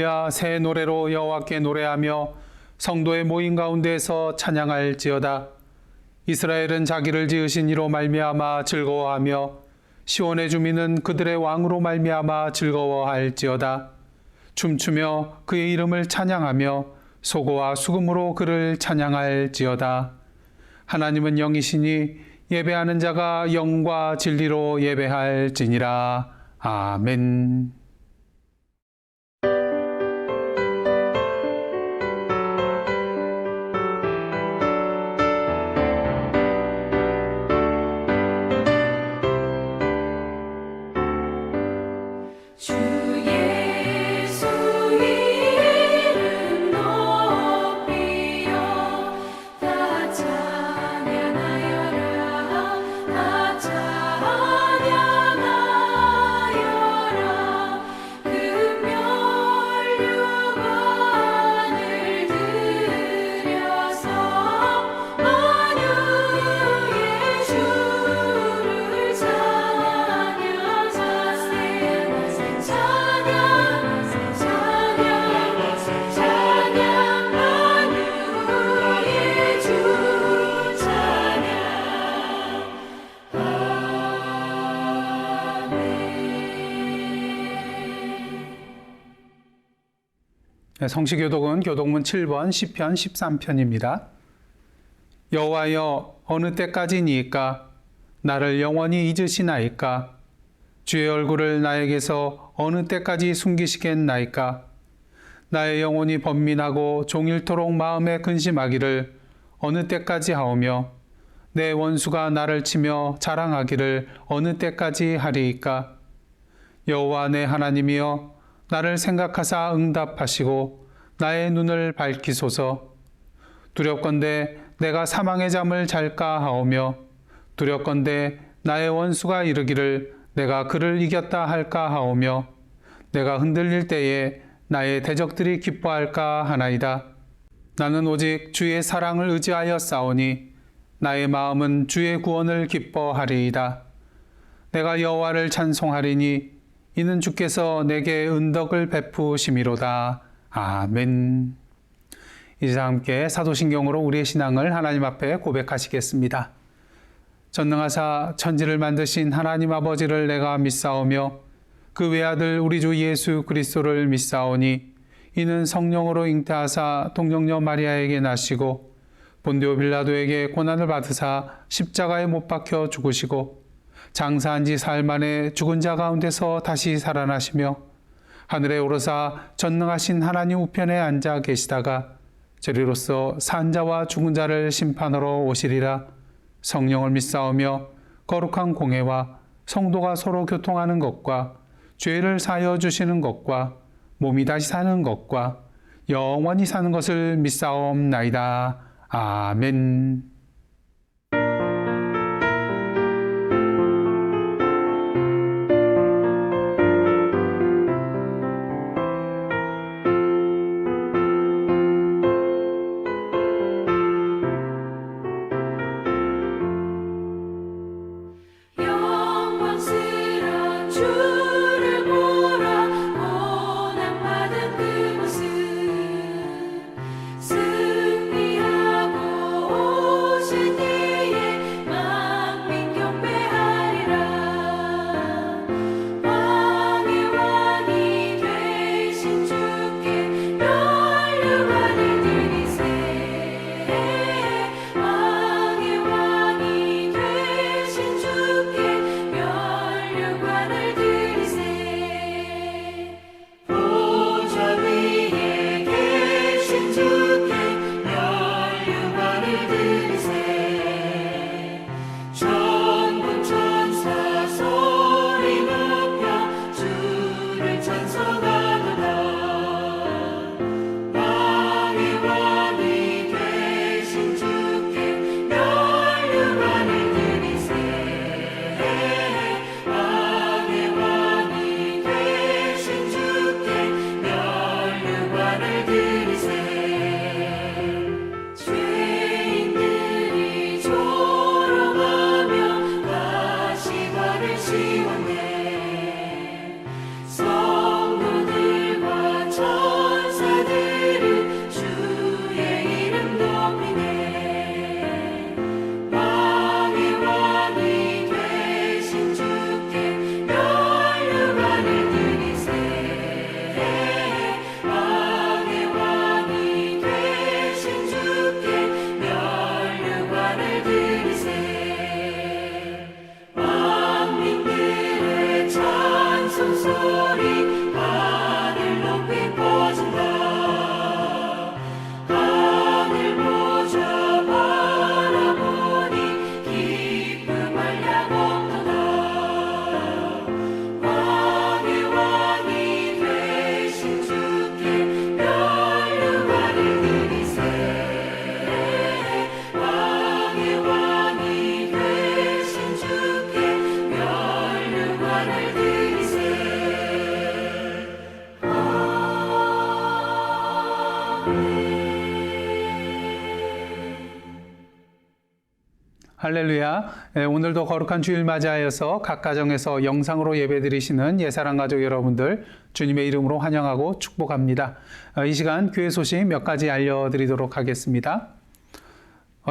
할렐루야. 새 노래로 여호와께 노래하며 성도의 모임 가운데에서 찬양할지어다. 이스라엘은 자기를 지으신 이로 말미암아 즐거워하며 시온의 주민은 그들의 왕으로 말미암아 즐거워할지어다. 춤추며 그의 이름을 찬양하며 소고와 수금으로 그를 찬양할지어다. 하나님은 영이시니 예배하는 자가 영과 진리로 예배할지니라. 아멘. 성시교독은 교독문 7번 시편 13편입니다. 여호와여, 어느 때까지니이까? 나를 영원히 잊으시나이까? 주의 얼굴을 나에게서 어느 때까지 숨기시겠나이까? 나의 영혼이 번민하고 종일토록 마음에 근심하기를 어느 때까지 하오며 내 원수가 나를 치며 자랑하기를 어느 때까지 하리이까? 여호와 내 하나님이여, 나를 생각하사 응답하시고 나의 눈을 밝히소서. 두렵건대 내가 사망의 잠을 잘까 하오며 두렵건대 나의 원수가 이르기를 내가 그를 이겼다 할까 하오며 내가 흔들릴 때에 나의 대적들이 기뻐할까 하나이다. 나는 오직 주의 사랑을 의지하여 싸우니 나의 마음은 주의 구원을 기뻐하리이다. 내가 여호와를 찬송하리니 이는 주께서 내게 은덕을 베푸심이로다. 아멘. 이제 함께 사도신경으로 우리의 신앙을 하나님 앞에 고백하시겠습니다. 전능하사 천지를 만드신 하나님 아버지를 내가 믿사오며 그 외아들 우리 주 예수 그리스도를 믿사오니 이는 성령으로 잉태하사 동정녀 마리아에게 나시고 본디오 빌라도에게 고난을 받으사 십자가에 못 박혀 죽으시고 장사한 지 사흘 만에 죽은 자 가운데서 다시 살아나시며 하늘에 오르사 전능하신 하나님 우편에 앉아 계시다가 저리로서 산 자와 죽은 자를 심판하러 오시리라. 성령을 믿사오며 거룩한 공회와 성도가 서로 교통하는 것과 죄를 사하여 주시는 것과 몸이 다시 사는 것과 영원히 사는 것을 믿사옵나이다. 아멘. 승리하고 할렐루야. 오늘도 거룩한 주일 맞이하여서 각 가정에서 영상으로 예배드리시는 예사랑 가족 여러분들 주님의 이름으로 환영하고 축복합니다. 이 시간 교회 소식 몇 가지 알려드리도록 하겠습니다.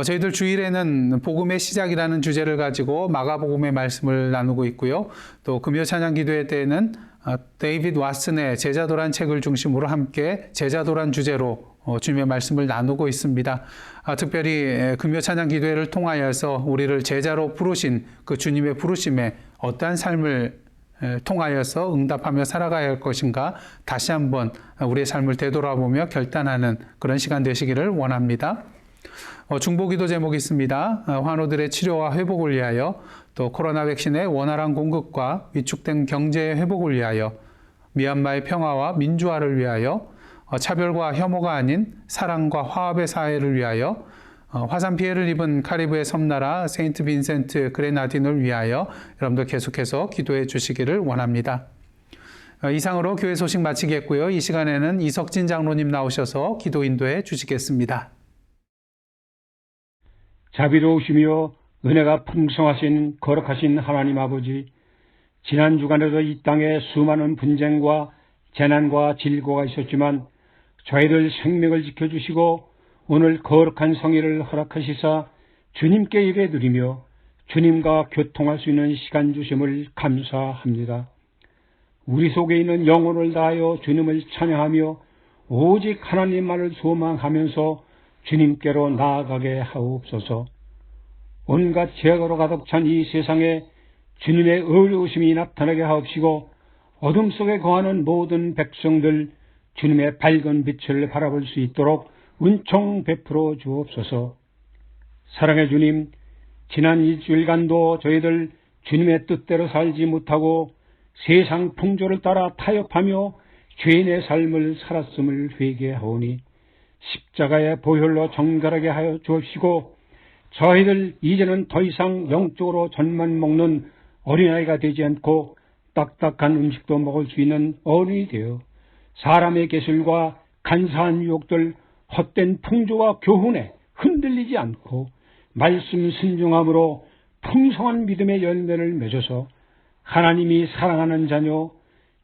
저희들 주일에는 복음의 시작이라는 주제를 가지고 마가복음의 말씀을 나누고 있고요. 또 금요 찬양 기도회 때에는 데이빗 왓슨의 제자도란 책을 중심으로 함께 제자도란 주제로 주님의 말씀을 나누고 있습니다. 특별히 금요 찬양 기도회를 통하여서 우리를 제자로 부르신 그 주님의 부르심에 어떠한 삶을 통하여서 응답하며 살아가야 할 것인가 다시 한번 우리의 삶을 되돌아보며 결단하는 그런 시간 되시기를 원합니다. 중보기도 제목이 있습니다. 환우들의 치료와 회복을 위하여, 또 코로나 백신의 원활한 공급과 위축된 경제의 회복을 위하여, 미얀마의 평화와 민주화를 위하여, 차별과 혐오가 아닌 사랑과 화합의 사회를 위하여, 화산 피해를 입은 카리브의 섬나라 세인트 빈센트 그레나딘을 위하여 여러분들 계속해서 기도해 주시기를 원합니다. 이상으로 교회 소식 마치겠고요. 이 시간에는 이석진 장로님 나오셔서 기도 인도해 주시겠습니다. 자비로우시며 은혜가 풍성하신 거룩하신 하나님 아버지, 지난 주간에도 이 땅에 수많은 분쟁과 재난과 질고가 있었지만 저희들 생명을 지켜주시고 오늘 거룩한 성회를 허락하시사 주님께 예배드리며 주님과 교통할 수 있는 시간 주심을 감사합니다. 우리 속에 있는 영혼을 다하여 주님을 찬양하며 오직 하나님만을 소망하면서 주님께로 나아가게 하옵소서. 온갖 죄악으로 가득 찬 이 세상에 주님의 의로우심이 나타나게 하옵시고 어둠 속에 거하는 모든 백성들 주님의 밝은 빛을 바라볼 수 있도록 은총 베풀어 주옵소서. 사랑의 주님, 지난 일주일간도 저희들 주님의 뜻대로 살지 못하고 세상 풍조를 따라 타협하며 죄인의 삶을 살았음을 회개하오니 십자가의 보혈로 정결하게 하여 주옵시고 저희들 이제는 더 이상 영적으로 젖만 먹는 어린아이가 되지 않고 딱딱한 음식도 먹을 수 있는 어른이 되어 사람의 계술과 간사한 유혹들, 헛된 풍조와 교훈에 흔들리지 않고 말씀 순종함으로 풍성한 믿음의 열매를 맺어서 하나님이 사랑하는 자녀,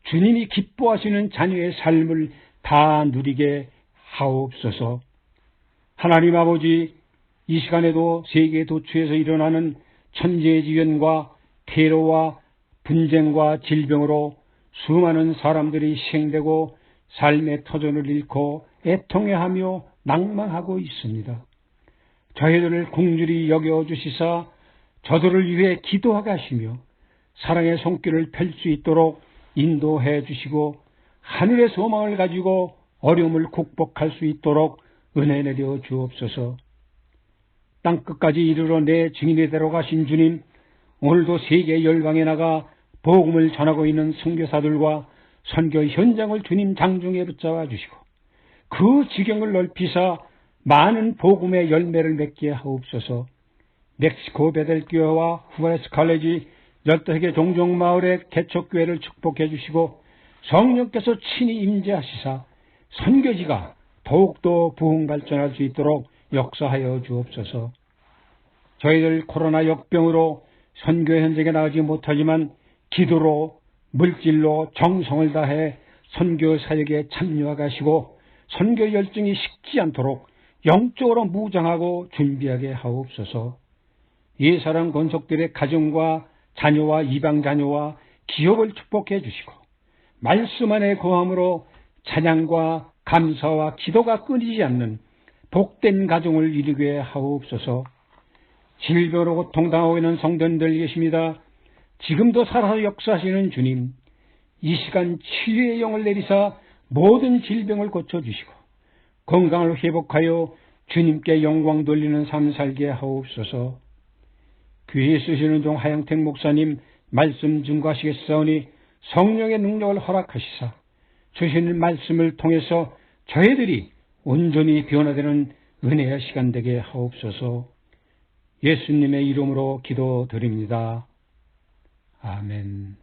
주님이 기뻐하시는 자녀의 삶을 다 누리게 하옵소서. 하나님 아버지, 이 시간에도 세계 도처에서 일어나는 천재지변과 테러와 분쟁과 질병으로 수많은 사람들이 희생되고 삶의 터전을 잃고 애통해하며 낭망하고 있습니다. 저희들을 긍휼히 여겨주시사 저들을 위해 기도하게 하시며 사랑의 손길을 펼 수 있도록 인도해 주시고 하늘의 소망을 가지고 어려움을 극복할 수 있도록 은혜 내려 주옵소서. 땅끝까지 이르러 내 증인이 데려가신 주님, 오늘도 세계 열강에 나가 복음을 전하고 있는 선교사들과 선교 현장을 주님 장중에 붙잡아 주시고 그 지경을 넓히사 많은 복음의 열매를 맺게 하옵소서. 멕시코 베델교회와 후아레스 칼레지 15개 종족마을의 개척교회를 축복해 주시고 성령께서 친히 임재하시사 선교지가 더욱더 부흥 발전할 수 있도록 역사하여 주옵소서. 저희들 코로나 역병으로 선교 현장에 나가지 못하지만 기도로 물질로 정성을 다해 선교 사역에 참여하게 하시고 선교 열정이 식지 않도록 영적으로 무장하고 준비하게 하옵소서. 예사랑 권속들의 가정과 자녀와 이방 자녀와 기업을 축복해 주시고 말씀 안에 거함으로 찬양과 감사와 기도가 끊이지 않는 복된 가정을 이루게 하옵소서. 질병으로 고통당하고 있는 성도님들 계십니다. 지금도 살아서 역사하시는 주님, 이 시간 치유의 영을 내리사 모든 질병을 고쳐주시고 건강을 회복하여 주님께 영광 돌리는 삶 살게 하옵소서. 귀에 쓰시는 종 하영택 목사님 말씀 증거하시겠사오니 성령의 능력을 허락하시사 주시는 말씀을 통해서 저희들이 온전히 변화되는 은혜의 시간 되게 하옵소서. 예수님의 이름으로 기도드립니다. 아멘.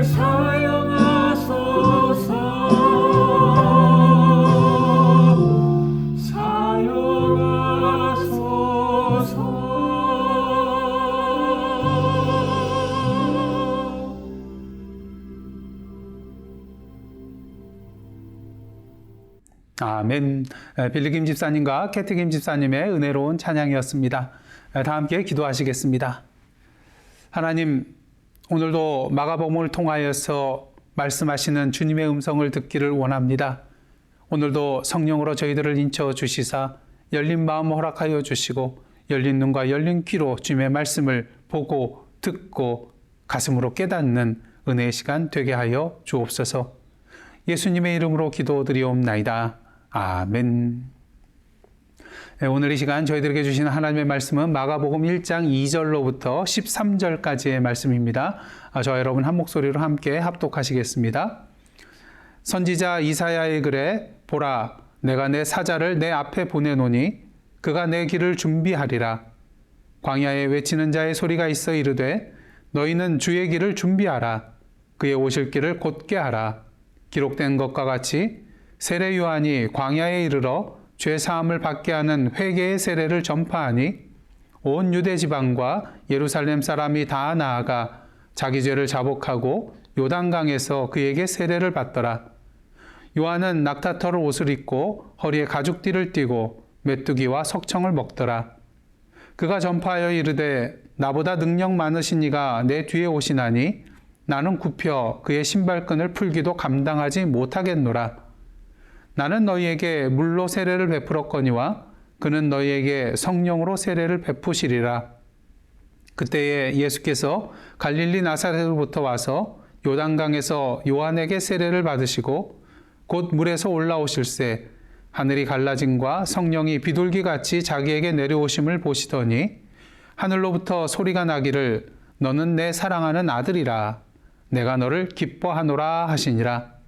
나를 아멘. 빌리김 집사님과 캐티김 집사님의 은혜로운 찬양이었습니다. 다 함께 기도하시겠습니다. 하나님, 오늘도 마가복음을 통하여서 말씀하시는 주님의 음성을 듣기를 원합니다. 오늘도 성령으로 저희들을 인쳐 주시사 열린 마음 허락하여 주시고 열린 눈과 열린 귀로 주님의 말씀을 보고 듣고 가슴으로 깨닫는 은혜의 시간 되게 하여 주옵소서. 예수님의 이름으로 기도드리옵나이다. 아멘. 오늘 이 시간 저희들에게 주시는 하나님의 말씀은 마가복음 1장 2절로부터 13절까지의 말씀입니다. 저와 여러분 한 목소리로 함께 합독하시겠습니다. 선지자 이사야의 글에 보라, 내가 내 사자를 내 앞에 보내노니 그가 내 길을 준비하리라. 광야에 외치는 자의 소리가 있어 이르되 너희는 주의 길을 준비하라. 그의 오실 길을 곧게 하라. 기록된 것과 같이 세례 요한이 광야에 이르러 죄 사함을 받게 하는 회개의 세례를 전파하니 온 유대 지방과 예루살렘 사람이 다 나아가 자기 죄를 자복하고 요단강에서 그에게 세례를 받더라. 요한은 낙타털 옷을 입고 허리에 가죽띠를 띠고 메뚜기와 석청을 먹더라. 그가 전파하여 이르되 나보다 능력 많으신 이가 내 뒤에 오시나니 나는 굽혀 그의 신발끈을 풀기도 감당하지 못하겠노라. 나는 너희에게 물로 세례를 베풀었거니와 그는 너희에게 성령으로 세례를 베푸시리라. 그때에 예수께서 갈릴리 나사렛으로부터 와서 요단강에서 요한에게 세례를 받으시고 곧 물에서 올라오실새 하늘이 갈라짐과 성령이 비둘기같이 자기에게 내려오심을 보시더니 하늘로부터 소리가 나기를 너는 내 사랑하는 아들이라. 내가 너를 기뻐하노라 하시니라.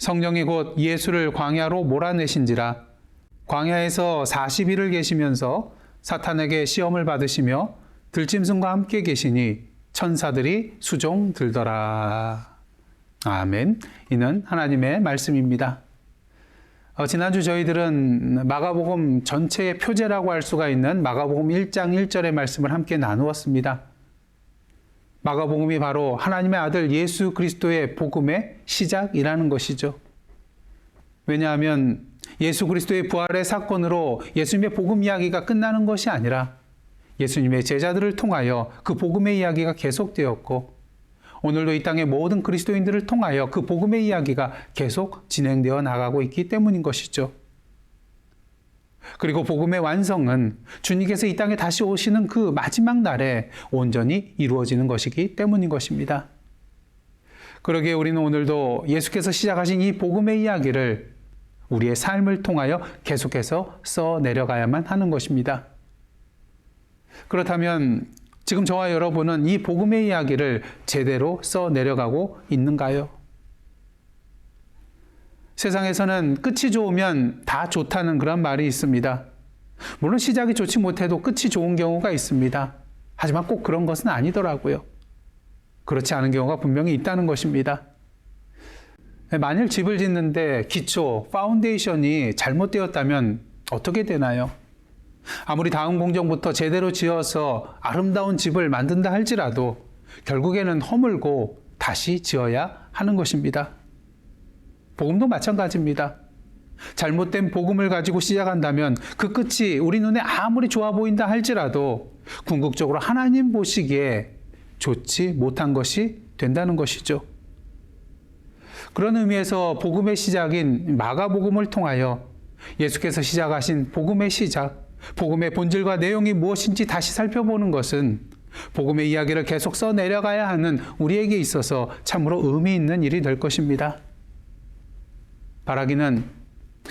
성령이 곧 예수를 광야로 몰아내신지라. 광야에서 40일을 계시면서 사탄에게 시험을 받으시며 들짐승과 함께 계시니 천사들이 수종 들더라. 아멘. 이는 하나님의 말씀입니다. 지난주 저희들은 마가복음 전체의 표제라고 할 수가 있는 마가복음 1장 1절의 말씀을 함께 나누었습니다. 마가복음이 바로 하나님의 아들 예수 그리스도의 복음의 시작이라는 것이죠. 왜냐하면 예수 그리스도의 부활의 사건으로 예수님의 복음 이야기가 끝나는 것이 아니라 예수님의 제자들을 통하여 그 복음의 이야기가 계속되었고 오늘도 이 땅의 모든 그리스도인들을 통하여 그 복음의 이야기가 계속 진행되어 나가고 있기 때문인 것이죠. 그리고 복음의 완성은 주님께서 이 땅에 다시 오시는 그 마지막 날에 온전히 이루어지는 것이기 때문인 것입니다. 그러기에 우리는 오늘도 예수께서 시작하신 이 복음의 이야기를 우리의 삶을 통하여 계속해서 써내려가야만 하는 것입니다. 그렇다면 지금 저와 여러분은 이 복음의 이야기를 제대로 써내려가고 있는가요? 세상에서는 끝이 좋으면 다 좋다는 그런 말이 있습니다. 물론 시작이 좋지 못해도 끝이 좋은 경우가 있습니다. 하지만 꼭 그런 것은 아니더라고요. 그렇지 않은 경우가 분명히 있다는 것입니다. 만일 집을 짓는데 기초, 파운데이션이 잘못되었다면 어떻게 되나요? 아무리 다음 공정부터 제대로 지어서 아름다운 집을 만든다 할지라도 결국에는 허물고 다시 지어야 하는 것입니다. 복음도 마찬가지입니다. 잘못된 복음을 가지고 시작한다면 그 끝이 우리 눈에 아무리 좋아 보인다 할지라도 궁극적으로 하나님 보시기에 좋지 못한 것이 된다는 것이죠. 그런 의미에서 복음의 시작인 마가복음을 통하여 예수께서 시작하신 복음의 시작, 복음의 본질과 내용이 무엇인지 다시 살펴보는 것은 복음의 이야기를 계속 써내려가야 하는 우리에게 있어서 참으로 의미 있는 일이 될 것입니다. 바라기는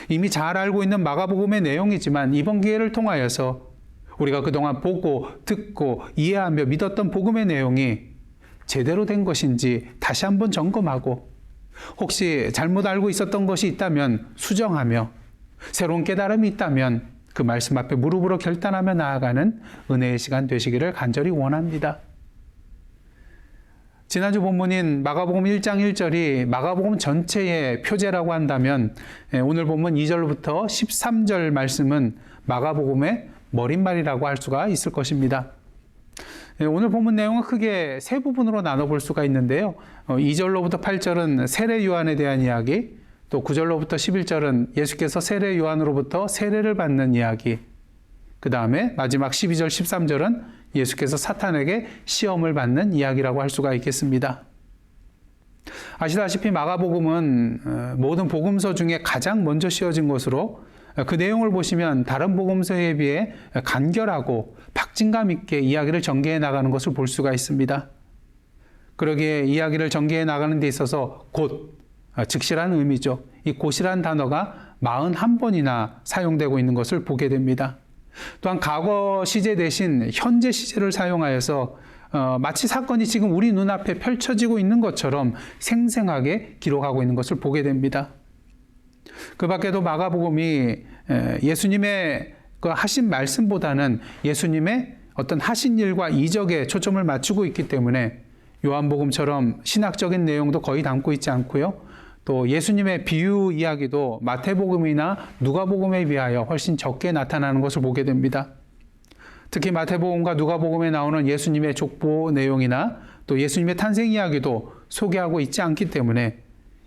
이미 잘 알고 있는 마가복음의 내용이지만 이번 기회를 통하여서 우리가 그동안 보고 듣고 이해하며 믿었던 복음의 내용이 제대로 된 것인지 다시 한번 점검하고 혹시 잘못 알고 있었던 것이 있다면 수정하며 새로운 깨달음이 있다면 그 말씀 앞에 무릎으로 결단하며 나아가는 은혜의 시간 되시기를 간절히 원합니다. 지난주 본문인 마가복음 1장 1절이 마가복음 전체의 표제라고 한다면 오늘 본문 2절부터 13절 말씀은 마가복음의 머릿말이라고 할 수가 있을 것입니다. 오늘 본문 내용은 크게 세 부분으로 나눠볼 수가 있는데요. 2절로부터 8절은 세례 요한에 대한 이야기, 또 9절로부터 11절은 예수께서 세례 요한으로부터 세례를 받는 이야기, 그 다음에 마지막 12절 13절은 예수께서 사탄에게 시험을 받는 이야기라고 할 수가 있겠습니다. 아시다시피 마가복음은 모든 복음서 중에 가장 먼저 씌워진 것으로 그 내용을 보시면 다른 복음서에 비해 간결하고 박진감 있게 이야기를 전개해 나가는 것을 볼 수가 있습니다. 그러기에 이야기를 전개해 나가는 데 있어서 곧, 즉시라는 의미죠. 이 곧이라는 단어가 41번이나 사용되고 있는 것을 보게 됩니다. 또한 과거 시제 대신 현재 시제를 사용하여서 마치 사건이 지금 우리 눈앞에 펼쳐지고 있는 것처럼 생생하게 기록하고 있는 것을 보게 됩니다. 그 밖에도 마가복음이 예수님의 그 하신 말씀보다는 예수님의 어떤 하신 일과 이적에 초점을 맞추고 있기 때문에 요한복음처럼 신학적인 내용도 거의 담고 있지 않고요. 또 예수님의 비유 이야기도 마태복음이나 누가복음에 비하여 훨씬 적게 나타나는 것을 보게 됩니다. 특히 마태복음과 누가복음에 나오는 예수님의 족보 내용이나 또 예수님의 탄생 이야기도 소개하고 있지 않기 때문에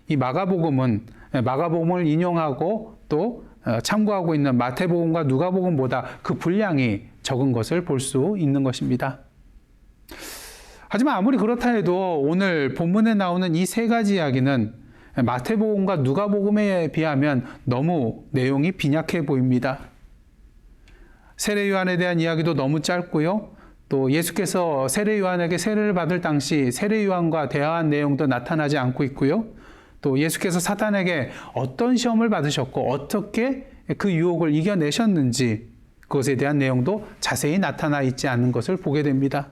이 마가복음은 마가복음을 인용하고 또 참고하고 있는 마태복음과 누가복음보다 그 분량이 적은 것을 볼 수 있는 것입니다. 하지만 아무리 그렇다 해도 오늘 본문에 나오는 이 세 가지 이야기는 마태복음과 누가복음에 비하면 너무 내용이 빈약해 보입니다. 세례 요한에 대한 이야기도 너무 짧고요. 또 예수께서 세례 요한에게 세례를 받을 당시 세례 요한과 대화한 내용도 나타나지 않고 있고요. 또 예수께서 사탄에게 어떤 시험을 받으셨고 어떻게 그 유혹을 이겨내셨는지 그것에 대한 내용도 자세히 나타나 있지 않는 것을 보게 됩니다.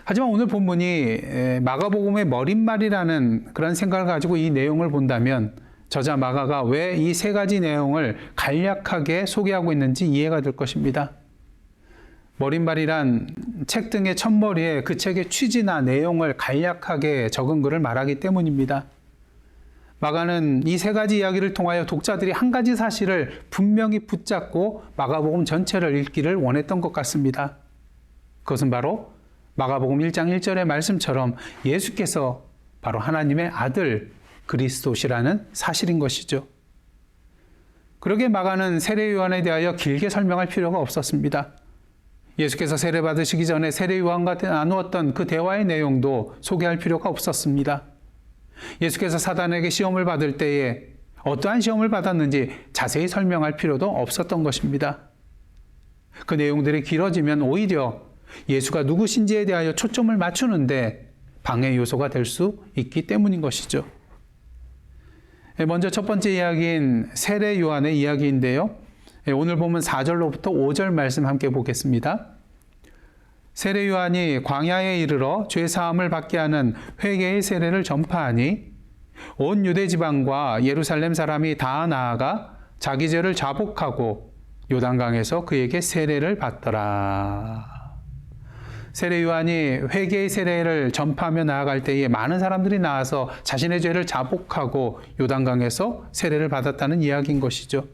하지만 오늘 본문이 마가복음의 머릿말이라는 그런 생각을 가지고 이 내용을 본다면 저자 마가가 왜 이 세 가지 내용을 간략하게 소개하고 있는지 이해가 될 것입니다. 머릿말이란 책 등의 첫머리에 그 책의 취지나 내용을 간략하게 적은 글을 말하기 때문입니다. 마가는 이 세 가지 이야기를 통하여 독자들이 한 가지 사실을 분명히 붙잡고 마가복음 전체를 읽기를 원했던 것 같습니다. 그것은 바로 마가복음 1장 1절의 말씀처럼 예수께서 바로 하나님의 아들 그리스도시라는 사실인 것이죠. 그러기에 마가는 세례 요한에 대하여 길게 설명할 필요가 없었습니다. 예수께서 세례 받으시기 전에 세례 요한과 나누었던 그 대화의 내용도 소개할 필요가 없었습니다. 예수께서 사단에게 시험을 받을 때에 어떠한 시험을 받았는지 자세히 설명할 필요도 없었던 것입니다. 그 내용들이 길어지면 오히려 예수가 누구신지에 대하여 초점을 맞추는데 방해 요소가 될 수 있기 때문인 것이죠. 먼저 첫 번째 이야기인 세례 요한의 이야기인데요. 오늘 보면 4절로부터 5절 말씀 함께 보겠습니다. 세례 요한이 광야에 이르러 죄 사함을 받게 하는 회개의 세례를 전파하니 온 유대 지방과 예루살렘 사람이 다 나아가 자기 죄를 자복하고 요단강에서 그에게 세례를 받더라. 세례 요한이 회개의 세례를 전파하며 나아갈 때에 많은 사람들이 나와서 자신의 죄를 자복하고 요단강에서 세례를 받았다는 이야기인 것이죠.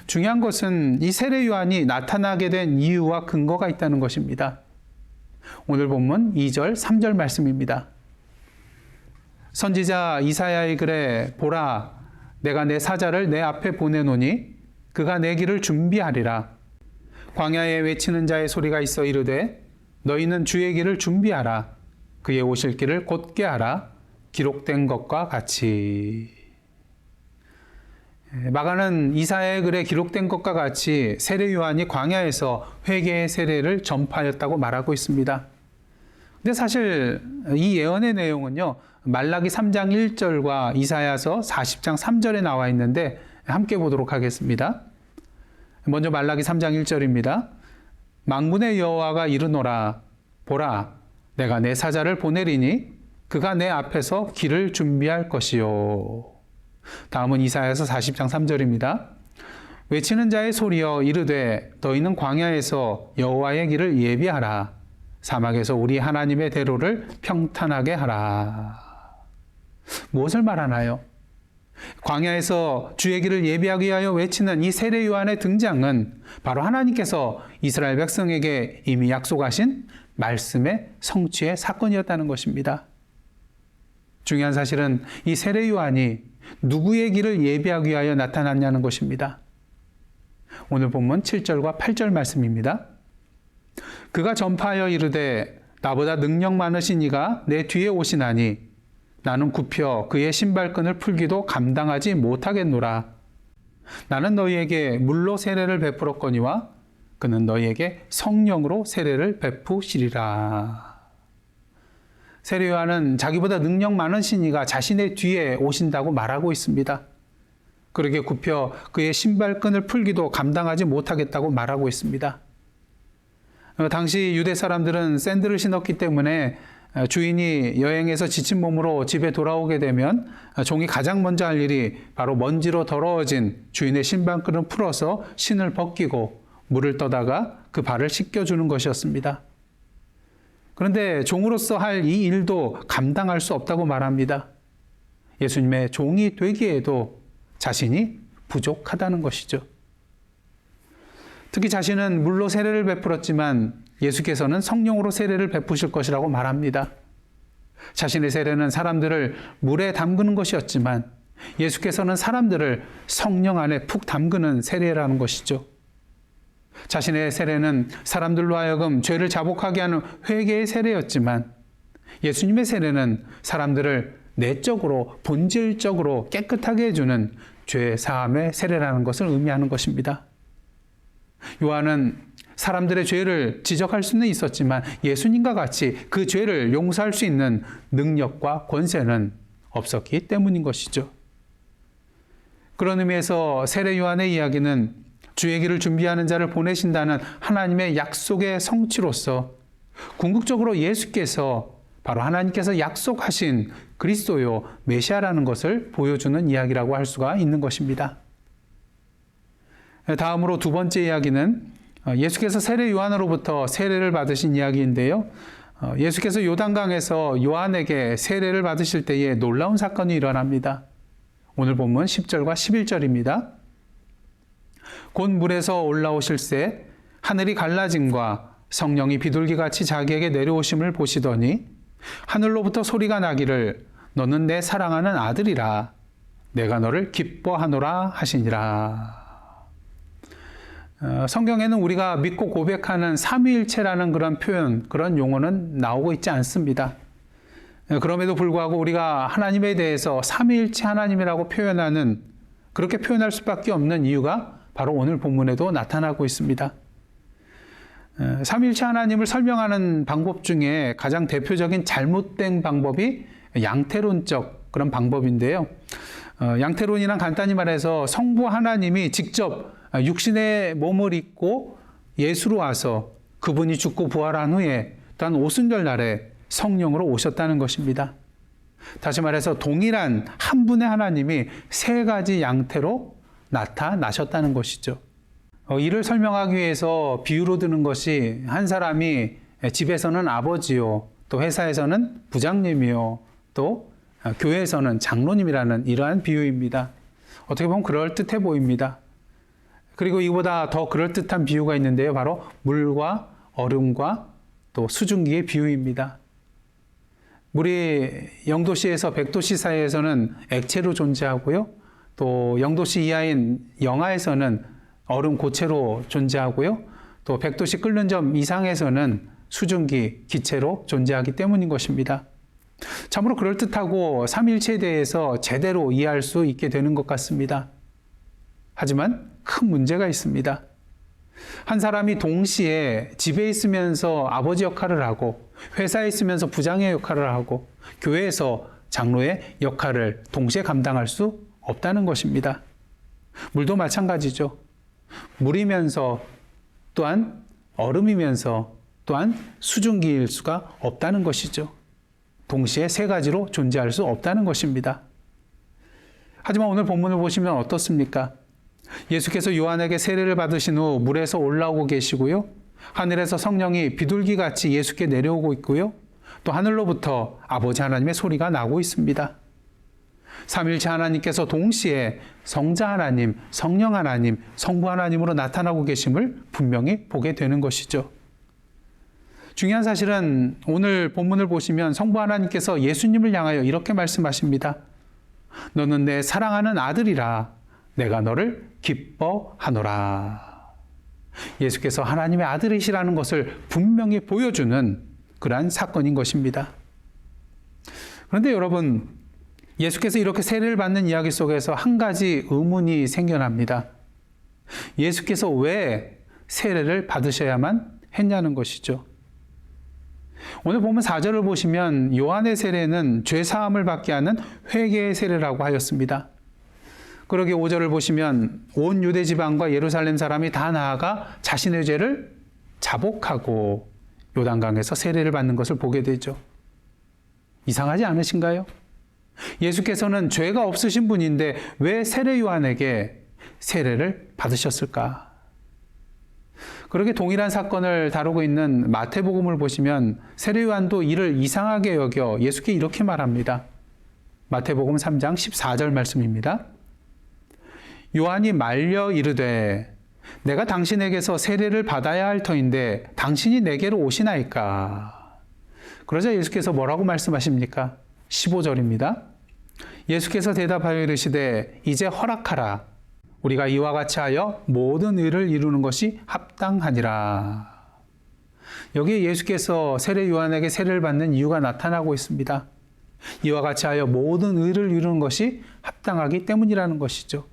중요한 것은 이 세례 요한이 나타나게 된 이유와 근거가 있다는 것입니다. 오늘 본문 2절, 3절 말씀입니다. 선지자 이사야의 글에 보라, 내가 내 사자를 내 앞에 보내노니 그가 내 길을 준비하리라. 광야에 외치는 자의 소리가 있어 이르되 너희는 주의 길을 준비하라. 그의 오실 길을 곧게 하라. 기록된 것과 같이. 마가는 이사야의 글에 기록된 것과 같이 세례 요한이 광야에서 회개의 세례를 전파하였다고 말하고 있습니다. 근데 사실 이 예언의 내용은요, 말라기 3장 1절과 이사야서 40장 3절에 나와 있는데 함께 보도록 하겠습니다. 먼저 말라기 3장 1절입니다. 만군의 여호와가 이르노라. 보라, 내가 내 사자를 보내리니 그가 내 앞에서 길을 준비할 것이요. 다음은 이사야서 40장 3절입니다. 외치는 자의 소리여 이르되 너희는 광야에서 여호와의 길을 예비하라. 사막에서 우리 하나님의 대로를 평탄하게 하라. 무엇을 말하나요? 광야에서 주의 길을 예비하기 위하여 외치는 이 세례 요한의 등장은 바로 하나님께서 이스라엘 백성에게 이미 약속하신 말씀의 성취의 사건이었다는 것입니다. 중요한 사실은 이 세례 요한이 누구의 길을 예비하기 위하여 나타났냐는 것입니다. 오늘 본문 7절과 8절 말씀입니다. 그가 전파하여 이르되 나보다 능력 많으신 이가 내 뒤에 오시나니 나는 굽혀 그의 신발끈을 풀기도 감당하지 못하겠노라. 나는 너희에게 물로 세례를 베풀었거니와 그는 너희에게 성령으로 세례를 베푸시리라. 세례 요한은 자기보다 능력 많으신 이가 자신의 뒤에 오신다고 말하고 있습니다. 그러게 굽혀 그의 신발끈을 풀기도 감당하지 못하겠다고 말하고 있습니다. 당시 유대 사람들은 샌들을 신었기 때문에 주인이 여행에서 지친 몸으로 집에 돌아오게 되면 종이 가장 먼저 할 일이 바로 먼지로 더러워진 주인의 신발끈을 풀어서 신을 벗기고 물을 떠다가 그 발을 씻겨주는 것이었습니다. 그런데 종으로서 할 이 일도 감당할 수 없다고 말합니다. 예수님의 종이 되기에도 자신이 부족하다는 것이죠. 특히 자신은 물로 세례를 베풀었지만 예수께서는 성령으로 세례를 베푸실 것이라고 말합니다. 자신의 세례는 사람들을 물에 담그는 것이었지만 예수께서는 사람들을 성령 안에 푹 담그는 세례라는 것이죠. 자신의 세례는 사람들로 하여금 죄를 자복하게 하는 회개의 세례였지만 예수님의 세례는 사람들을 내적으로 본질적으로 깨끗하게 해주는 죄 사함의 세례라는 것을 의미하는 것입니다. 요한은 사람들의 죄를 지적할 수는 있었지만 예수님과 같이 그 죄를 용서할 수 있는 능력과 권세는 없었기 때문인 것이죠. 그런 의미에서 세례 요한의 이야기는 주의 길을 준비하는 자를 보내신다는 하나님의 약속의 성취로서 궁극적으로 예수께서 바로 하나님께서 약속하신 그리스도요 메시아라는 것을 보여주는 이야기라고 할 수가 있는 것입니다. 다음으로 두 번째 이야기는 예수께서 세례 요한으로부터 세례를 받으신 이야기인데요. 예수께서 요단강에서 요한에게 세례를 받으실 때에 놀라운 사건이 일어납니다. 오늘 본문 10절과 11절입니다. 곧 물에서 올라오실새 하늘이 갈라짐과 성령이 비둘기같이 자기에게 내려오심을 보시더니 하늘로부터 소리가 나기를 너는 내 사랑하는 아들이라 내가 너를 기뻐하노라 하시니라. 성경에는 우리가 믿고 고백하는 삼위일체라는 그런 표현, 그런 용어는 나오고 있지 않습니다. 그럼에도 불구하고 우리가 하나님에 대해서 삼위일체 하나님이라고 표현하는, 그렇게 표현할 수밖에 없는 이유가 바로 오늘 본문에도 나타나고 있습니다. 삼위일체 하나님을 설명하는 방법 중에 가장 대표적인 잘못된 방법이 양태론적 그런 방법인데요. 양태론이란 간단히 말해서 성부 하나님이 직접 육신의 몸을 입고 예수로 와서 그분이 죽고 부활한 후에 또한 오순절 날에 성령으로 오셨다는 것입니다. 다시 말해서 동일한 한 분의 하나님이 세 가지 양태로 나타나셨다는 것이죠. 이를 설명하기 위해서 비유로 드는 것이 한 사람이 집에서는 아버지요, 또 회사에서는 부장님이요, 또 교회에서는 장로님이라는 이러한 비유입니다. 어떻게 보면 그럴듯해 보입니다. 그리고 이보다 더 그럴듯한 비유가 있는데요. 바로 물과 얼음과 또 수증기의 비유입니다. 물이 0도씨에서 100도씨 사이에서는 액체로 존재하고요. 또 0도씨 이하인 영하에서는 얼음 고체로 존재하고요. 또 100도씨 끓는 점 이상에서는 수증기, 기체로 존재하기 때문인 것입니다. 참으로 그럴듯하고 삼위일체에 대해서 제대로 이해할 수 있게 되는 것 같습니다. 하지만 큰 문제가 있습니다. 한 사람이 동시에 집에 있으면서 아버지 역할을 하고 회사에 있으면서 부장의 역할을 하고 교회에서 장로의 역할을 동시에 감당할 수 없다는 것입니다. 물도 마찬가지죠. 물이면서 또한 얼음이면서 또한 수증기일 수가 없다는 것이죠. 동시에 세 가지로 존재할 수 없다는 것입니다. 하지만 오늘 본문을 보시면 어떻습니까? 예수께서 요한에게 세례를 받으신 후 물에서 올라오고 계시고요. 하늘에서 성령이 비둘기같이 예수께 내려오고 있고요. 또 하늘로부터 아버지 하나님의 소리가 나고 있습니다. 삼일체 하나님께서 동시에 성자 하나님, 성령 하나님, 성부 하나님으로 나타나고 계심을 분명히 보게 되는 것이죠. 중요한 사실은 오늘 본문을 보시면 성부 하나님께서 예수님을 향하여 이렇게 말씀하십니다. 너는 내 사랑하는 아들이라 내가 너를 기뻐하노라. 예수께서 하나님의 아들이시라는 것을 분명히 보여주는 그러한 사건인 것입니다. 그런데 여러분, 예수께서 이렇게 세례를 받는 이야기 속에서 한 가지 의문이 생겨납니다. 예수께서 왜 세례를 받으셔야만 했냐는 것이죠. 오늘 보면 4절을 보시면 요한의 세례는 죄사함을 받게 하는 회개의 세례라고 하였습니다. 그러게 5절을 보시면 온 유대 지방과 예루살렘 사람이 다 나아가 자신의 죄를 자복하고 요단강에서 세례를 받는 것을 보게 되죠. 이상하지 않으신가요? 예수께서는 죄가 없으신 분인데 왜 세례 요한에게 세례를 받으셨을까? 그렇게 동일한 사건을 다루고 있는 마태복음을 보시면 세례 요한도 이를 이상하게 여겨 예수께 이렇게 말합니다. 마태복음 3장 14절 말씀입니다. 요한이 말려 이르되 내가 당신에게서 세례를 받아야 할 터인데 당신이 내게로 오시나이까? 그러자 예수께서 뭐라고 말씀하십니까? 15절입니다. 예수께서 대답하여 이르시되 이제 허락하라. 우리가 이와 같이 하여 모든 의를 이루는 것이 합당하니라. 여기에 예수께서 세례 요한에게 세례를 받는 이유가 나타나고 있습니다. 이와 같이 하여 모든 의를 이루는 것이 합당하기 때문이라는 것이죠.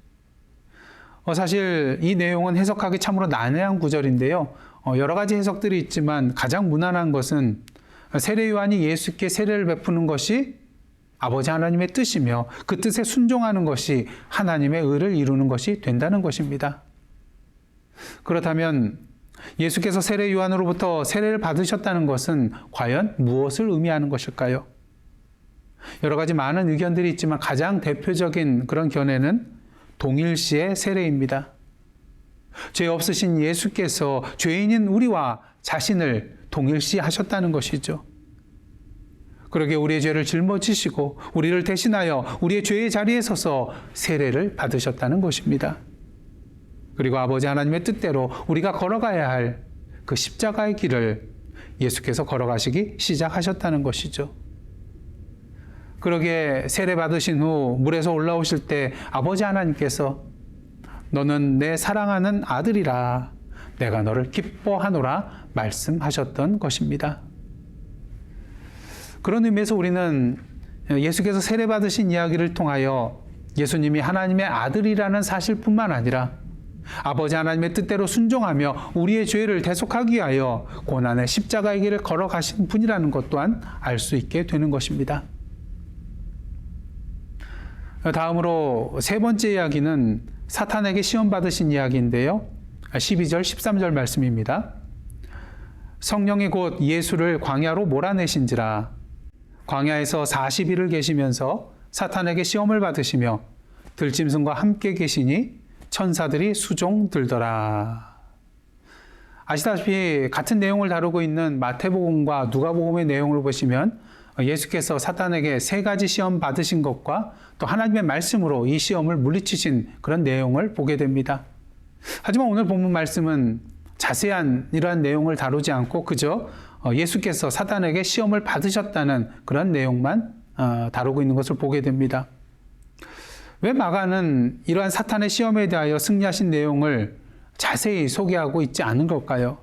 사실 이 내용은 해석하기 참으로 난해한 구절인데요. 여러 가지 해석들이 있지만 가장 무난한 것은 세례 요한이 예수께 세례를 베푸는 것이 아버지 하나님의 뜻이며 그 뜻에 순종하는 것이 하나님의 의를 이루는 것이 된다는 것입니다. 그렇다면 예수께서 세례 요한으로부터 세례를 받으셨다는 것은 과연 무엇을 의미하는 것일까요? 여러 가지 많은 의견들이 있지만 가장 대표적인 그런 견해는 동일시의 세례입니다. 죄 없으신 예수께서 죄인인 우리와 자신을 동일시하셨다는 것이죠. 그러게 우리의 죄를 짊어지시고 우리를 대신하여 우리의 죄의 자리에 서서 세례를 받으셨다는 것입니다. 그리고 아버지 하나님의 뜻대로 우리가 걸어가야 할 그 십자가의 길을 예수께서 걸어가시기 시작하셨다는 것이죠. 그러게 세례 받으신 후 물에서 올라오실 때 아버지 하나님께서 너는 내 사랑하는 아들이라 내가 너를 기뻐하노라 말씀하셨던 것입니다. 그런 의미에서 우리는 예수께서 세례 받으신 이야기를 통하여 예수님이 하나님의 아들이라는 사실뿐만 아니라 아버지 하나님의 뜻대로 순종하며 우리의 죄를 대속하기 위하여 고난의 십자가의 길을 걸어가신 분이라는 것 또한 알 수 있게 되는 것입니다. 다음으로 세 번째 이야기는 사탄에게 시험 받으신 이야기인데요. 12절, 13절 말씀입니다. 성령이 곧 예수를 광야로 몰아내신지라 광야에서 40일을 계시면서 사탄에게 시험을 받으시며 들짐승과 함께 계시니 천사들이 수종 들더라. 아시다시피 같은 내용을 다루고 있는 마태복음과 누가복음의 내용을 보시면 예수께서 사탄에게 세 가지 시험 받으신 것과 또 하나님의 말씀으로 이 시험을 물리치신 그런 내용을 보게 됩니다. 하지만 오늘 본문 말씀은 자세한 이러한 내용을 다루지 않고 그저 예수께서 사탄에게 시험을 받으셨다는 그런 내용만 다루고 있는 것을 보게 됩니다. 왜 마가는 이러한 사탄의 시험에 대하여 승리하신 내용을 자세히 소개하고 있지 않은 걸까요?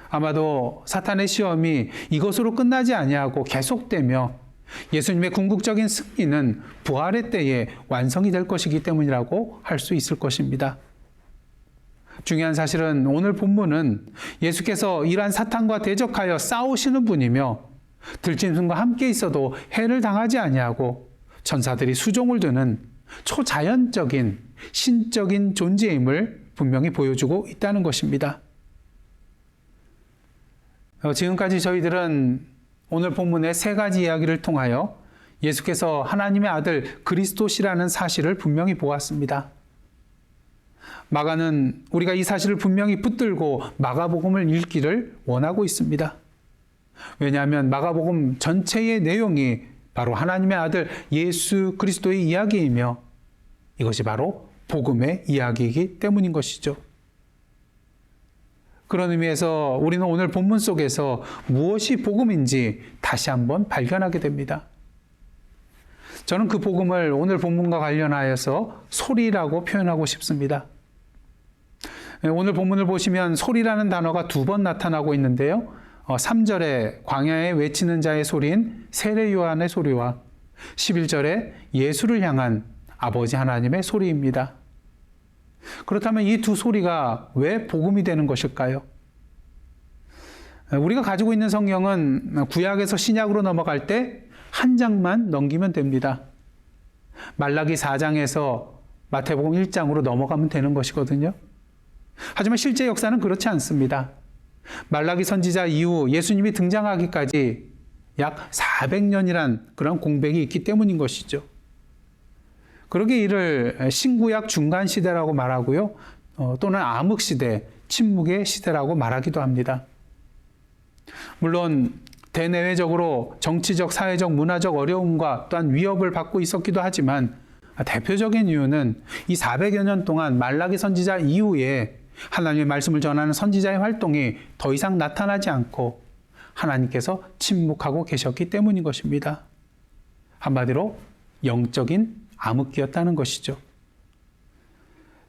아마도 사탄의 시험이 이것으로 끝나지 아니하고 계속되며 예수님의 궁극적인 승리는 부활의 때에 완성이 될 것이기 때문이라고 할 수 있을 것입니다. 중요한 사실은 오늘 본문은 예수께서 이러한 사탄과 대적하여 싸우시는 분이며 들짐승과 함께 있어도 해를 당하지 아니하고 천사들이 수종을 두는 초자연적인 신적인 존재임을 분명히 보여주고 있다는 것입니다. 지금까지 저희들은 오늘 본문의 세 가지 이야기를 통하여 예수께서 하나님의 아들 그리스도시라는 사실을 분명히 보았습니다. 마가는 우리가 이 사실을 분명히 붙들고 마가복음을 읽기를 원하고 있습니다. 왜냐하면 마가복음 전체의 내용이 바로 하나님의 아들 예수 그리스도의 이야기이며 이것이 바로 복음의 이야기이기 때문인 것이죠. 그런 의미에서 우리는 오늘 본문 속에서 무엇이 복음인지 다시 한번 발견하게 됩니다. 저는 그 복음을 오늘 본문과 관련하여서 소리라고 표현하고 싶습니다. 오늘 본문을 보시면 소리라는 단어가 2번 나타나고 있는데요. 3절에 광야에 외치는 자의 소리인 세례 요한의 소리와 11절에 예수를 향한 아버지 하나님의 소리입니다. 그렇다면 이 두 소리가 왜 복음이 되는 것일까요? 우리가 가지고 있는 성경은 구약에서 신약으로 넘어갈 때 한 장만 넘기면 됩니다. 말라기 4장에서 마태복음 1장으로 넘어가면 되는 것이거든요. 하지만 실제 역사는 그렇지 않습니다. 말라기 선지자 이후 예수님이 등장하기까지 약 400년이란 그런 공백이 있기 때문인 것이죠. 그러기에 이를 신구약 중간 시대라고 말하고요. 또는 암흑 시대, 침묵의 시대라고 말하기도 합니다. 물론 대내외적으로 정치적, 사회적, 문화적 어려움과 또한 위협을 받고 있었기도 하지만 대표적인 이유는 이 400여 년 동안 말라기 선지자 이후에 하나님의 말씀을 전하는 선지자의 활동이 더 이상 나타나지 않고 하나님께서 침묵하고 계셨기 때문인 것입니다. 한마디로 영적인 암흑기였다는 것이죠.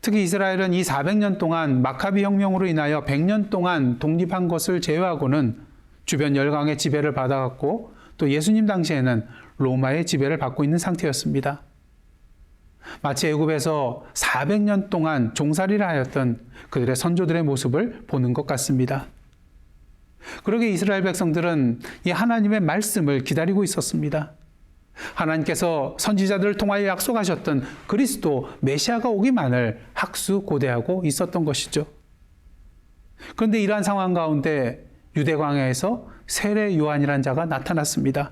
특히 이스라엘은 이 400년 동안 마카비 혁명으로 인하여 100년 동안 독립한 것을 제외하고는 주변 열강의 지배를 받아왔고 또 예수님 당시에는 로마의 지배를 받고 있는 상태였습니다. 마치 애굽에서 400년 동안 종살이를 하였던 그들의 선조들의 모습을 보는 것 같습니다. 그러게 이스라엘 백성들은 이 하나님의 말씀을 기다리고 있었습니다. 하나님께서 선지자들을 통하여 약속하셨던 그리스도 메시아가 오기만을 학수고대하고 있었던 것이죠. 그런데 이러한 상황 가운데 유대 광야에서 세례 요한이라는 자가 나타났습니다.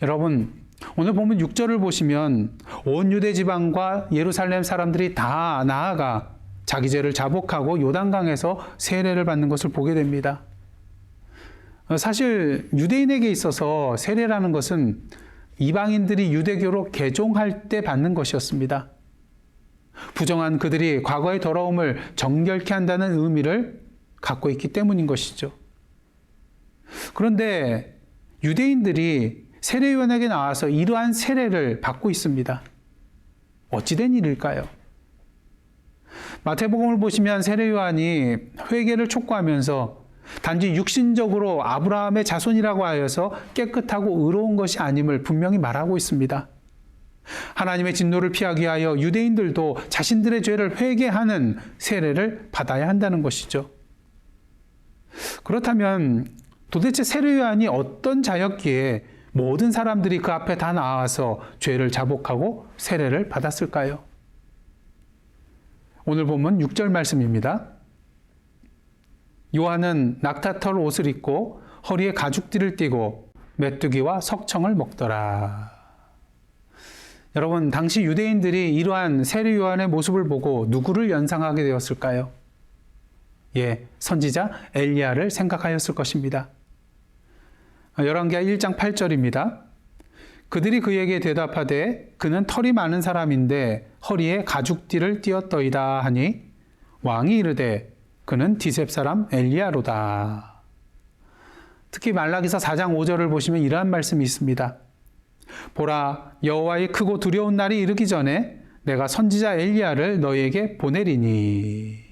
여러분, 오늘 보면 6절을 보시면 온 유대 지방과 예루살렘 사람들이 다 나아가 자기 죄를 자복하고 요단강에서 세례를 받는 것을 보게 됩니다. 사실 유대인에게 있어서 세례라는 것은 이방인들이 유대교로 개종할 때 받는 것이었습니다. 부정한 그들이 과거의 더러움을 정결케 한다는 의미를 갖고 있기 때문인 것이죠. 그런데 유대인들이 세례 요한에게 나와서 이러한 세례를 받고 있습니다. 어찌된 일일까요? 마태복음을 보시면 세례 요한이 회개를 촉구하면서 단지 육신적으로 아브라함의 자손이라고 하여서 깨끗하고 의로운 것이 아님을 분명히 말하고 있습니다. 하나님의 진노를 피하기 위하여 유대인들도 자신들의 죄를 회개하는 세례를 받아야 한다는 것이죠. 그렇다면 도대체 세례 요한이 어떤 자였기에 모든 사람들이 그 앞에 다 나와서 죄를 자복하고 세례를 받았을까요? 오늘 본문 6절 말씀입니다. 요한은 낙타털 옷을 입고 허리에 가죽띠를 띠고 메뚜기와 석청을 먹더라. 여러분, 당시 유대인들이 이러한 세례 요한의 모습을 보고 누구를 연상하게 되었을까요? 선지자 엘리야를 생각하였을 것입니다. 열왕기하 1장 8절입니다. 그들이 그에게 대답하되 그는 털이 많은 사람인데 허리에 가죽띠를 띠었더이다 하니 왕이 이르되 그는 디셉 사람 엘리야로다. 특히 말라기서 4장 5절을 보시면 이러한 말씀이 있습니다. 보라, 여호와의 크고 두려운 날이 이르기 전에 내가 선지자 엘리야를 너희에게 보내리니.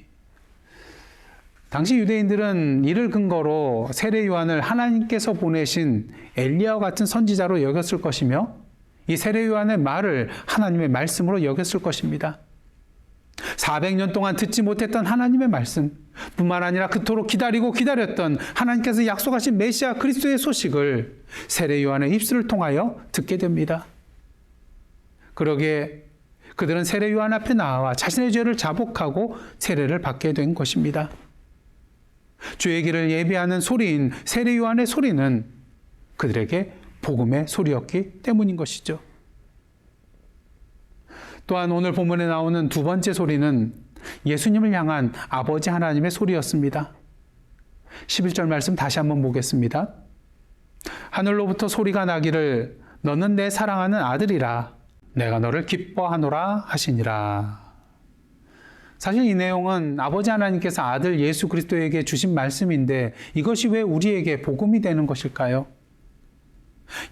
당시 유대인들은 이를 근거로 세례 요한을 하나님께서 보내신 엘리야와 같은 선지자로 여겼을 것이며 이 세례 요한의 말을 하나님의 말씀으로 여겼을 것입니다. 400년 동안 듣지 못했던 하나님의 말씀 뿐만 아니라 그토록 기다렸던 하나님께서 약속하신 메시아 그리스도의 소식을 세례 요한의 입술을 통하여 듣게 됩니다. 그러기에 그들은 세례 요한 앞에 나와 자신의 죄를 자복하고 세례를 받게 된 것입니다. 주의 길을 예비하는 소리인 세례 요한의 소리는 그들에게 복음의 소리였기 때문인 것이죠. 또한 오늘 본문에 나오는 두 번째 소리는 예수님을 향한 아버지 하나님의 소리였습니다. 11절 말씀 다시 한번 보겠습니다. 하늘로부터 소리가 나기를 너는 내 사랑하는 아들이라 내가 너를 기뻐하노라 하시니라. 사실 이 내용은 아버지 하나님께서 아들 예수 그리스도에게 주신 말씀인데 이것이 왜 우리에게 복음이 되는 것일까요?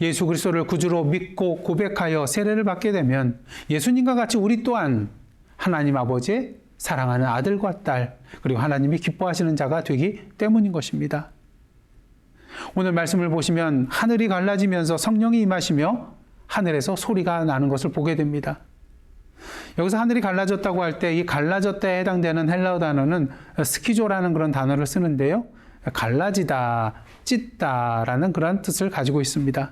예수 그리스도를 구주로 믿고 고백하여 세례를 받게 되면 예수님과 같이 우리 또한 하나님 아버지의 사랑하는 아들과 딸, 그리고 하나님이 기뻐하시는 자가 되기 때문인 것입니다. 오늘 말씀을 보시면 하늘이 갈라지면서 성령이 임하시며 하늘에서 소리가 나는 것을 보게 됩니다. 여기서 하늘이 갈라졌다고 할 때 이 갈라졌다에 해당되는 헬라어 단어는 스키조라는 그런 단어를 쓰는데요. 갈라지다, 찢다라는 그런 뜻을 가지고 있습니다.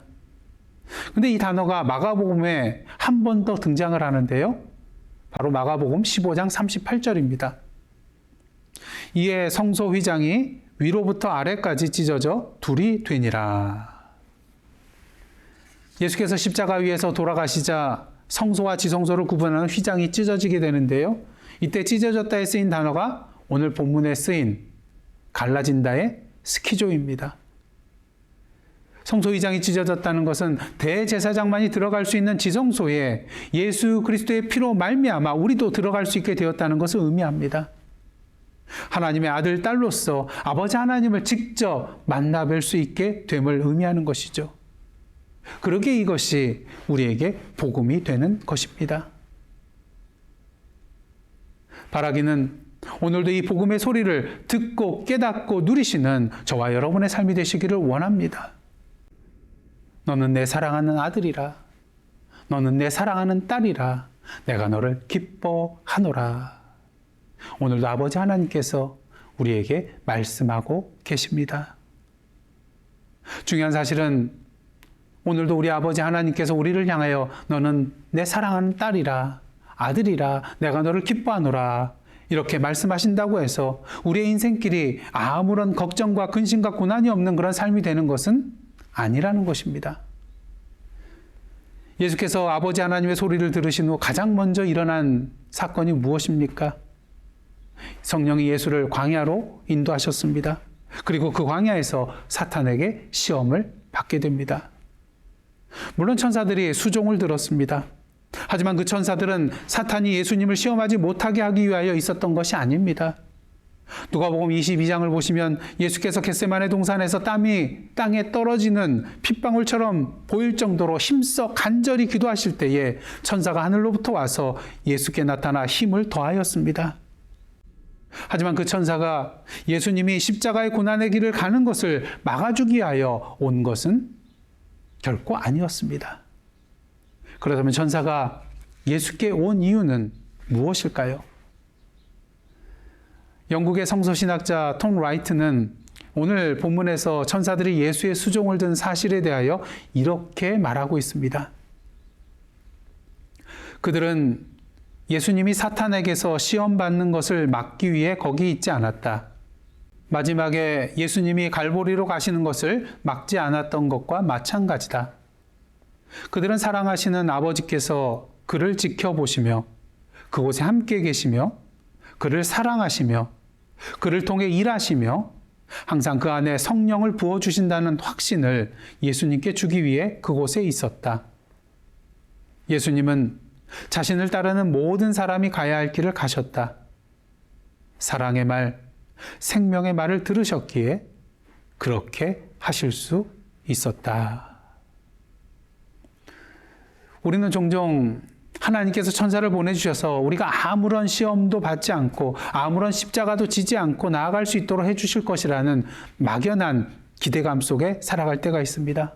근데 이 단어가 마가복음에 한 번 더 등장을 하는데요. 바로 마가복음 15장 38절입니다. 이에 성소 휘장이 위로부터 아래까지 찢어져 둘이 되니라. 예수께서 십자가 위에서 돌아가시자 성소와 지성소를 구분하는 휘장이 찢어지게 되는데요. 이때 찢어졌다에 쓰인 단어가 오늘 본문에 쓰인 갈라진다의 스키조입니다. 성소 휘장이 찢어졌다는 것은 대제사장만이 들어갈 수 있는 지성소에 예수 그리스도의 피로 말미암아 우리도 들어갈 수 있게 되었다는 것을 의미합니다. 하나님의 아들, 딸로서 아버지 하나님을 직접 만나 뵐 수 있게 됨을 의미하는 것이죠. 그러기에 이것이 우리에게 복음이 되는 것입니다. 바라기는 오늘도 이 복음의 소리를 듣고 깨닫고 누리시는 저와 여러분의 삶이 되시기를 원합니다. 너는 내 사랑하는 아들이라. 너는 내 사랑하는 딸이라. 내가 너를 기뻐하노라. 오늘도 아버지 하나님께서 우리에게 말씀하고 계십니다. 중요한 사실은 오늘도 우리 아버지 하나님께서 우리를 향하여 너는 내 사랑하는 딸이라, 아들이라, 내가 너를 기뻐하노라 이렇게 말씀하신다고 해서 우리의 인생길이 아무런 걱정과 근심과 고난이 없는 그런 삶이 되는 것은 아니라는 것입니다. 예수께서 아버지 하나님의 소리를 들으신 후 가장 먼저 일어난 사건이 무엇입니까? 성령이 예수를 광야로 인도하셨습니다. 그리고 그 광야에서 사탄에게 시험을 받게 됩니다. 물론 천사들이 수종을 들었습니다. 하지만 그 천사들은 사탄이 예수님을 시험하지 못하게 하기 위하여 있었던 것이 아닙니다. 누가복음 22장을 보시면 예수께서 겟세마네 동산에서 땀이 땅에 떨어지는 핏방울처럼 보일 정도로 힘써 간절히 기도하실 때에 천사가 하늘로부터 와서 예수께 나타나 힘을 더하였습니다. 하지만 그 천사가 예수님이 십자가의 고난의 길을 가는 것을 막아주기 위하여 온 것은 결코 아니었습니다. 그렇다면 천사가 예수께 온 이유는 무엇일까요? 영국의 성서신학자 톰 라이트는 오늘 본문에서 천사들이 예수의 수종을 든 사실에 대하여 이렇게 말하고 있습니다. 그들은 예수님이 사탄에게서 시험받는 것을 막기 위해 거기 있지 않았다. 마지막에 예수님이 갈보리로 가시는 것을 막지 않았던 것과 마찬가지다. 그들은 사랑하시는 아버지께서 그를 지켜보시며 그곳에 함께 계시며 그를 사랑하시며 그를 통해 일하시며 항상 그 안에 성령을 부어주신다는 확신을 예수님께 주기 위해 그곳에 있었다. 예수님은 자신을 따르는 모든 사람이 가야 할 길을 가셨다. 사랑의 말, 생명의 말을 들으셨기에 그렇게 하실 수 있었다. 우리는 종종 하나님께서 천사를 보내주셔서 우리가 아무런 시험도 받지 않고 아무런 십자가도 지지 않고 나아갈 수 있도록 해주실 것이라는 막연한 기대감 속에 살아갈 때가 있습니다.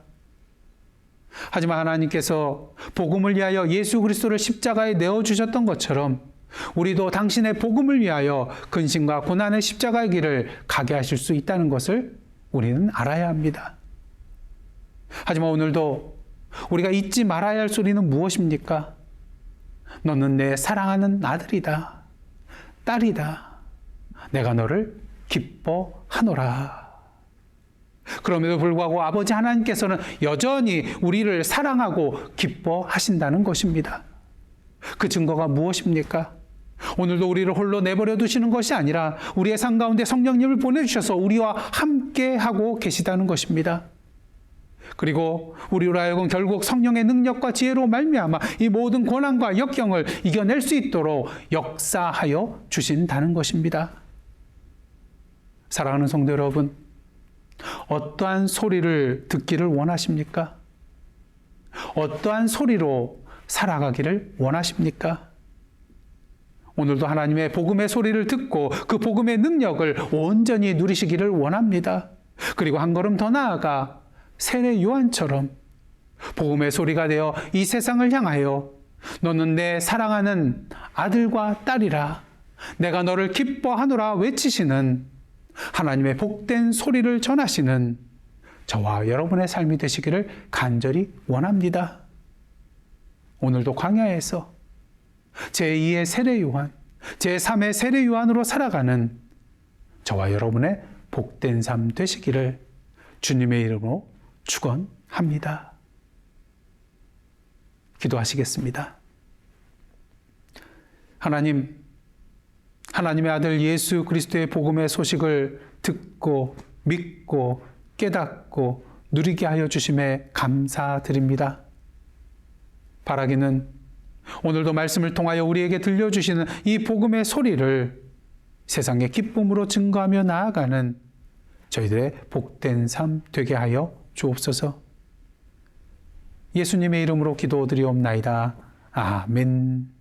하지만 하나님께서 복음을 위하여 예수 그리스도를 십자가에 내어주셨던 것처럼 우리도 당신의 복음을 위하여 근심과 고난의 십자가의 길을 가게 하실 수 있다는 것을 우리는 알아야 합니다. 하지만 오늘도 우리가 잊지 말아야 할 소리는 무엇입니까? 너는 내 사랑하는 아들이다, 딸이다. 내가 너를 기뻐하노라. 그럼에도 불구하고 아버지 하나님께서는 여전히 우리를 사랑하고 기뻐하신다는 것입니다. 그 증거가 무엇입니까? 오늘도 우리를 홀로 내버려 두시는 것이 아니라 우리의 삶 가운데 성령님을 보내주셔서 우리와 함께 하고 계시다는 것입니다. 그리고 우리로 하여금 결국 성령의 능력과 지혜로 말미암아 이 모든 고난과 역경을 이겨낼 수 있도록 역사하여 주신다는 것입니다. 사랑하는 성도 여러분, 어떠한 소리를 듣기를 원하십니까? 어떠한 소리로 살아가기를 원하십니까? 오늘도 하나님의 복음의 소리를 듣고 그 복음의 능력을 온전히 누리시기를 원합니다. 그리고 한 걸음 더 나아가 세례 요한처럼 복음의 소리가 되어 이 세상을 향하여 너는 내 사랑하는 아들과 딸이라, 내가 너를 기뻐하노라 외치시는 하나님의 복된 소리를 전하시는 저와 여러분의 삶이 되시기를 간절히 원합니다. 오늘도 광야에서 제2의 세례 요한, 제3의 세례 요한으로 살아가는 저와 여러분의 복된 삶 되시기를 주님의 이름으로 축원합니다. 기도하시겠습니다. 하나님, 하나님의 아들 예수 그리스도의 복음의 소식을 듣고 믿고 깨닫고 누리게 하여 주심에 감사드립니다. 바라기는 오늘도 말씀을 통하여 우리에게 들려주시는 이 복음의 소리를 세상의 기쁨으로 증거하며 나아가는 저희들의 복된 삶 되게 하여 주옵소서. 예수님의 이름으로 기도드리옵나이다. 아멘.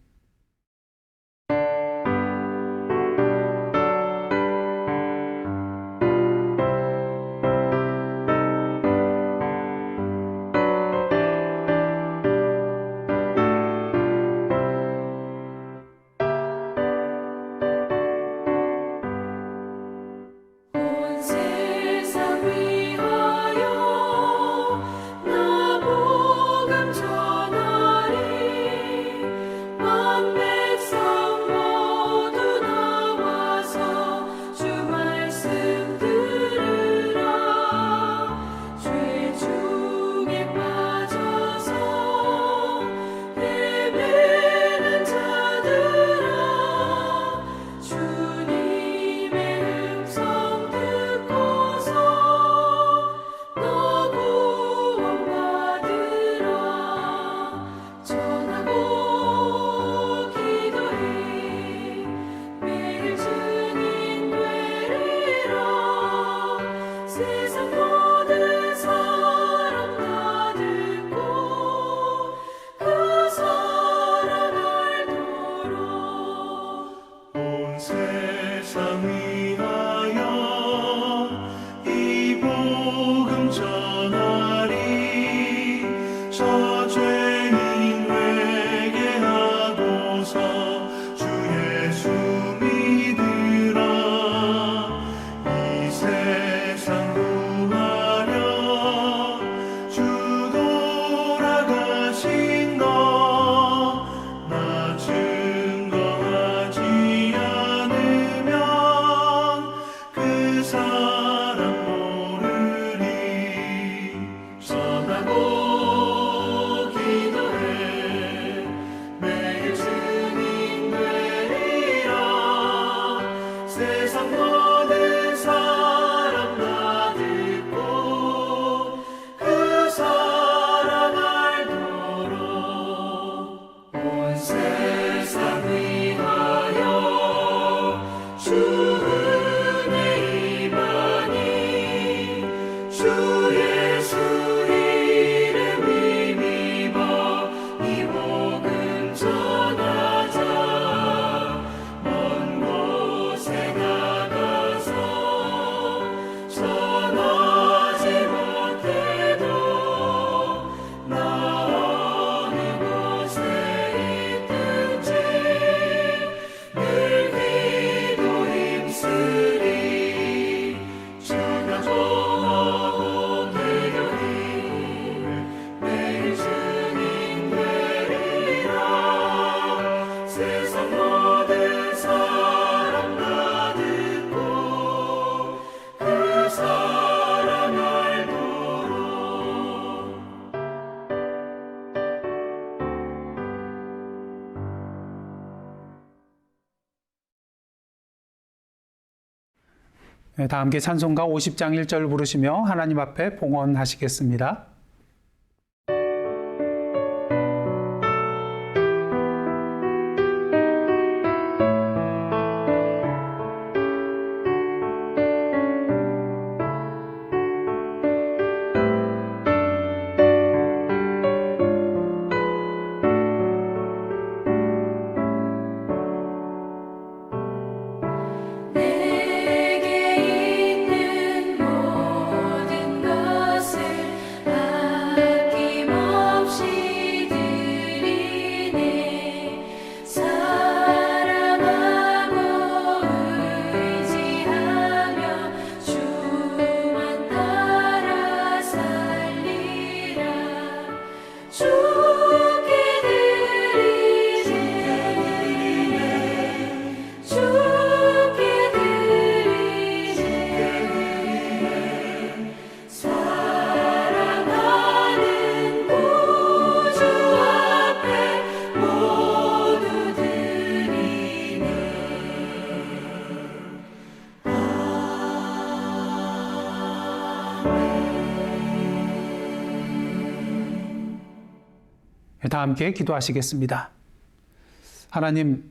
다 함께 찬송가 50장 1절 부르시며 하나님 앞에 봉헌하시겠습니다. 다 함께 기도하시겠습니다. 하나님,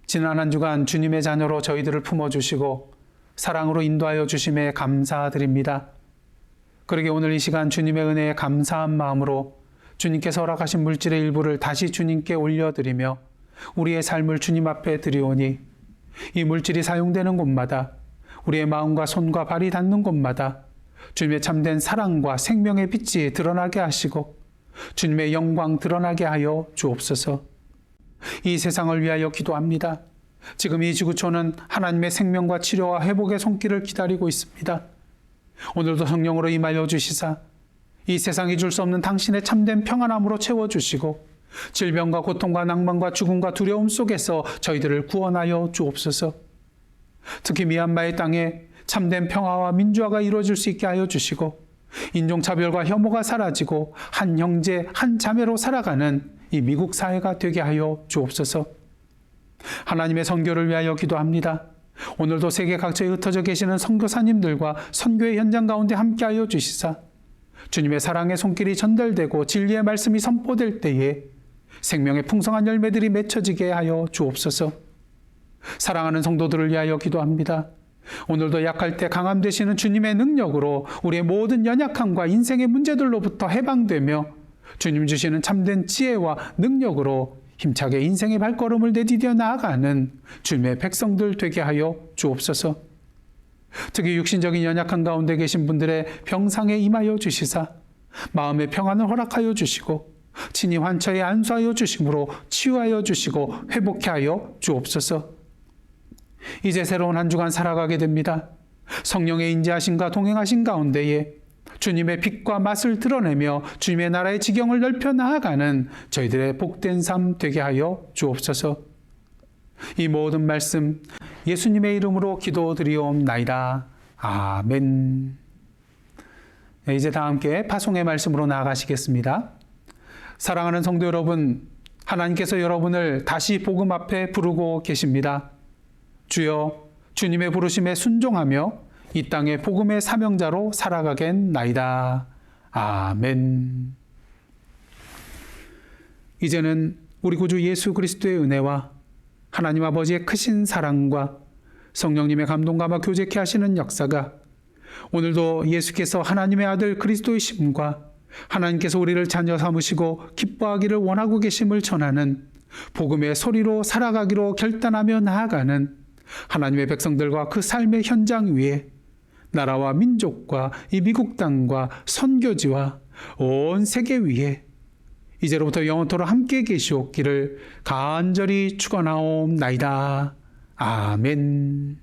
지난 한 주간 주님의 자녀로 저희들을 품어주시고 사랑으로 인도하여 주심에 감사드립니다. 그러게 오늘 이 시간 주님의 은혜에 감사한 마음으로 주님께서 허락하신 물질의 일부를 다시 주님께 올려드리며 우리의 삶을 주님 앞에 드리오니 이 물질이 사용되는 곳마다 우리의 마음과 손과 발이 닿는 곳마다 주님의 참된 사랑과 생명의 빛이 드러나게 하시고 주님의 영광 드러나게 하여 주옵소서. 이 세상을 위하여 기도합니다. 지금 이 지구촌은 하나님의 생명과 치료와 회복의 손길을 기다리고 있습니다. 오늘도 성령으로 임하여 주시사 이 세상이 줄 수 없는 당신의 참된 평안함으로 채워주시고 질병과 고통과 낭만과 죽음과 두려움 속에서 저희들을 구원하여 주옵소서. 특히 미얀마의 땅에 참된 평화와 민주화가 이루어질 수 있게 하여 주시고 인종차별과 혐오가 사라지고 한 형제 한 자매로 살아가는 이 미국 사회가 되게 하여 주옵소서. 하나님의 선교를 위하여 기도합니다. 오늘도 세계 각처에 흩어져 계시는 선교사님들과 선교의 현장 가운데 함께하여 주시사 주님의 사랑의 손길이 전달되고 진리의 말씀이 선포될 때에 생명의 풍성한 열매들이 맺혀지게 하여 주옵소서. 사랑하는 성도들을 위하여 기도합니다. 오늘도 약할 때 강함 되시는 주님의 능력으로 우리의 모든 연약함과 인생의 문제들로부터 해방되며 주님 주시는 참된 지혜와 능력으로 힘차게 인생의 발걸음을 내디뎌 나아가는 주님의 백성들 되게 하여 주옵소서. 특히 육신적인 연약한 가운데 계신 분들의 병상에 임하여 주시사 마음의 평안을 허락하여 주시고 친히 환처에 안수하여 주심으로 치유하여 주시고 회복케 하여 주옵소서. 이제 새로운 한 주간 살아가게 됩니다. 성령의 인자하심과 동행하신 가운데에 주님의 빛과 맛을 드러내며 주님의 나라의 지경을 넓혀 나아가는 저희들의 복된 삶 되게 하여 주옵소서. 이 모든 말씀 예수님의 이름으로 기도드리옵나이다. 아멘. 이제 다 함께 파송의 말씀으로 나아가시겠습니다. 사랑하는 성도 여러분, 하나님께서 여러분을 다시 복음 앞에 부르고 계십니다. 주여, 주님의 부르심에 순종하며 이 땅의 복음의 사명자로 살아가겠나이다. 아멘. 이제는 우리 구주 예수 그리스도의 은혜와 하나님 아버지의 크신 사랑과 성령님의 감동감화 교제케 하시는 역사가 오늘도 예수께서 하나님의 아들 그리스도이심과 하나님께서 우리를 자녀 삼으시고 기뻐하기를 원하고 계심을 전하는 복음의 소리로 살아가기로 결단하며 나아가는 하나님의 백성들과 그 삶의 현장 위에 나라와 민족과 이 미국 땅과 선교지와 온 세계 위에 이제로부터 영원토록 함께 계시옵기를 간절히 축원하옵나이다. 아멘.